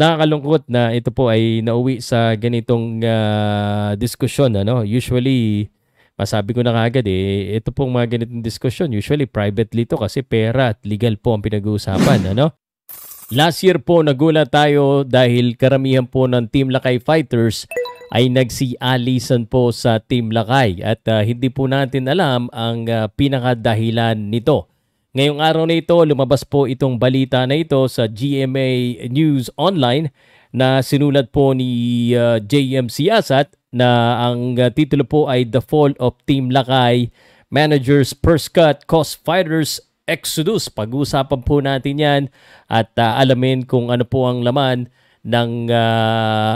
Nakakalungkot na ito po ay nauwi sa ganitong diskusyon, ano. Usually, masabi ko na kaagad ito pong mga ganitong diskusyon, usually privately to kasi pera at legal po ang pinag-uusapan, ano. Last year po nagulat tayo dahil karamihan po ng Team Lakay Fighters ay nagsialisan po sa Team Lakay at hindi po natin alam ang pinakadahilan nito. Ngayong araw na ito, lumabas po itong balita na ito sa GMA News Online na sinulat po ni JM Siasat na ang titulo po ay The Fall of Team Lakay, Managers Purse Cut, Cost Fighters Exodus. Pag-uusapan po natin yan at alamin kung ano po ang laman ng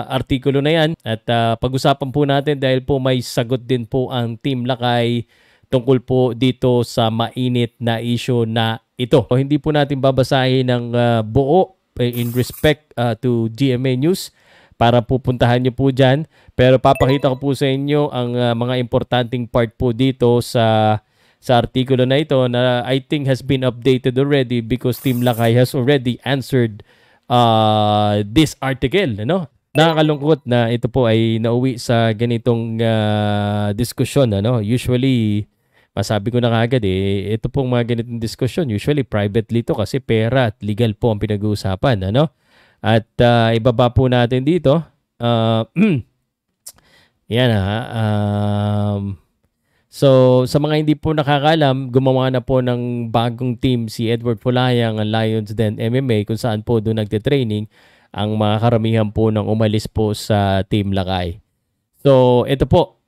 artikulo na yan. At pag-usapan po natin dahil po may sagot din po ang Team Lakay tungkol po dito sa mainit na issue na ito. So, hindi po natin babasahin ng buo in respect to GMA News para pupuntahan nyo po dyan. Pero papakita ko po sa inyo ang mga importanteng part po dito sa artikulo na ito na I think has been updated already because Team Lakay has already answered this article. Ano? Nakakalungkot na ito po ay nauwi sa ganitong diskusyon. Ano? Usually, masabi ko na kaagad ito pong mga ganitong diskusyon, usually privately to kasi pera at legal po ang pinag-uusapan, ano? At ibaba po natin dito. Yan so, sa mga hindi po nakakalam, gumawa na po ng bagong team si Edward Pulayang, ang Lions Den MMA, kung saan po doon nagte-training ang mga karamihan po ng umalis po sa Team Lakay. So, ito po.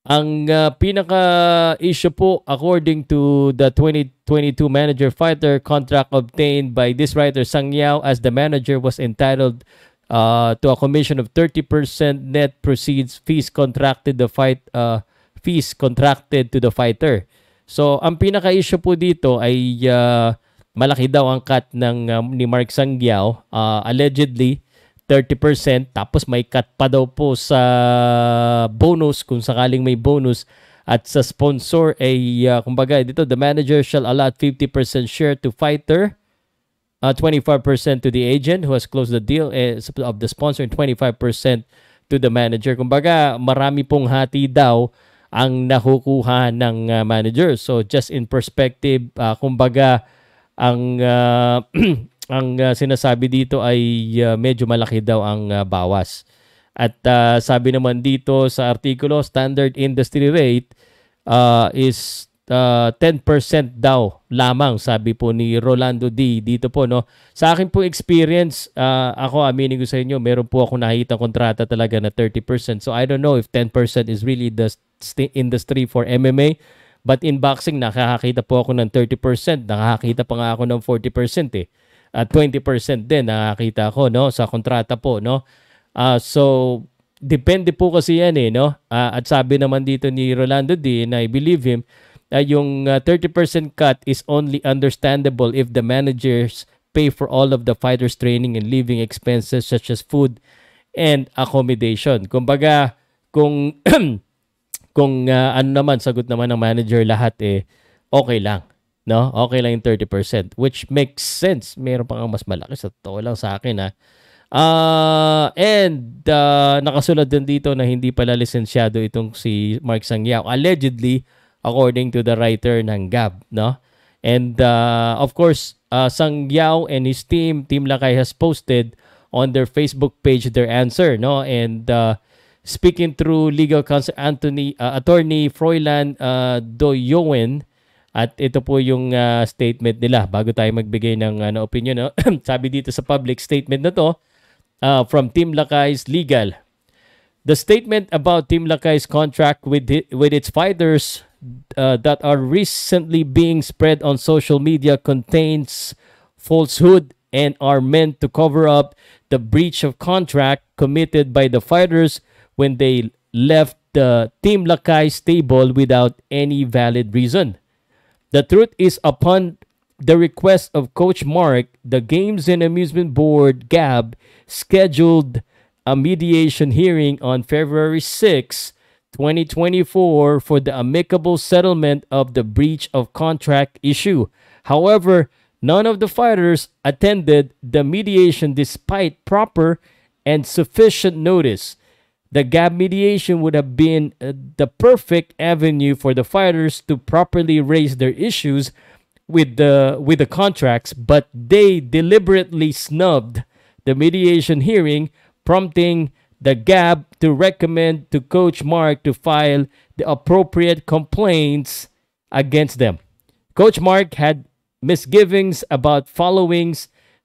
Ang pinaka-issue po, according to the 2022 manager-fighter contract obtained by this writer, Sang Yao, as the manager was entitled to a commission of 30% net proceeds fees contracted to the fighter. So, ang pinaka-issue po dito ay malaki daw ang cut ni Mark Sang Yao, allegedly 30%, tapos may cut pa daw po sa bonus kung sakaling may bonus, at sa sponsor ay kumbaga dito, the manager shall allot 50% share to fighter, 25% to the agent who has closed the deal of the sponsor, and 25% to the manager. Kumbaga marami pong hati daw ang nakukuha ng manager. So just in perspective, kumbaga ang ang sinasabi dito ay medyo malaki daw ang bawas. At sabi naman dito sa artikulo, standard industry rate is 10% daw lamang, sabi po ni Rolando D. dito po, no. Sa akin po experience, ako aminin ko sa inyo, meron po ako nakita kontrata talaga na 30%. So I don't know if 10% is really the industry for MMA. But in boxing, nakakakita po ako ng 30%. Nakakakita pa nga ako ng 40% At 20% din nakakita ko, no, sa kontrata po, no. So depende po kasi yan no. At sabi naman dito ni Rolando D, and I believe him, yung 30% cut is only understandable if the managers pay for all of the fighters' training and living expenses such as food and accommodation. Kumbaga, kung ano naman, sagot naman ng manager lahat, okay lang. No? Okay lang yung 30%, which makes sense. Meron pa nga mas malaki, sa totoo lang sa akin. And nakasulad din dito na hindi pala lisensyado itong si Mark Sang Yao, allegedly, according to the writer ng Gab. No? And of course, Sang Yao and his team, Team Lakay, has posted on their Facebook page their answer. No? And speaking through legal counsel attorney Froilan Doyowen, at ito po yung statement nila bago tayo magbigay ng opinion. No? Sabi dito sa public statement na to from Team Lakay's legal. The statement about Team Lakay's contract with its fighters that are recently being spread on social media contains falsehood and are meant to cover up the breach of contract committed by the fighters when they left the Team Lakay stable without any valid reason. The truth is, upon the request of Coach Mark, the Games and Amusement Board, GAB, scheduled a mediation hearing on February 6, 2024 for the amicable settlement of the breach of contract issue. However, None of the fighters attended the mediation despite proper and sufficient notice. The gap mediation would have been the perfect avenue for the fighters to properly raise their issues with the contracts, but they deliberately snubbed the mediation hearing, prompting the GAB to recommend to Coach Mark to file the appropriate complaints against them. Coach Mark had misgivings about following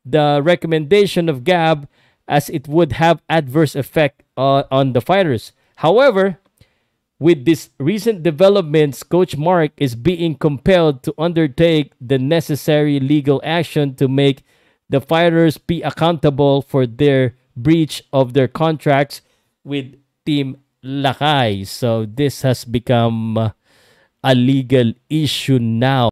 the recommendation of GAB as it would have adverse effect on the fighters. However, with these recent developments, Coach Mark is being compelled to undertake the necessary legal action to make the fighters be accountable for their breach of their contracts with Team Lakay. So this has become a legal issue now.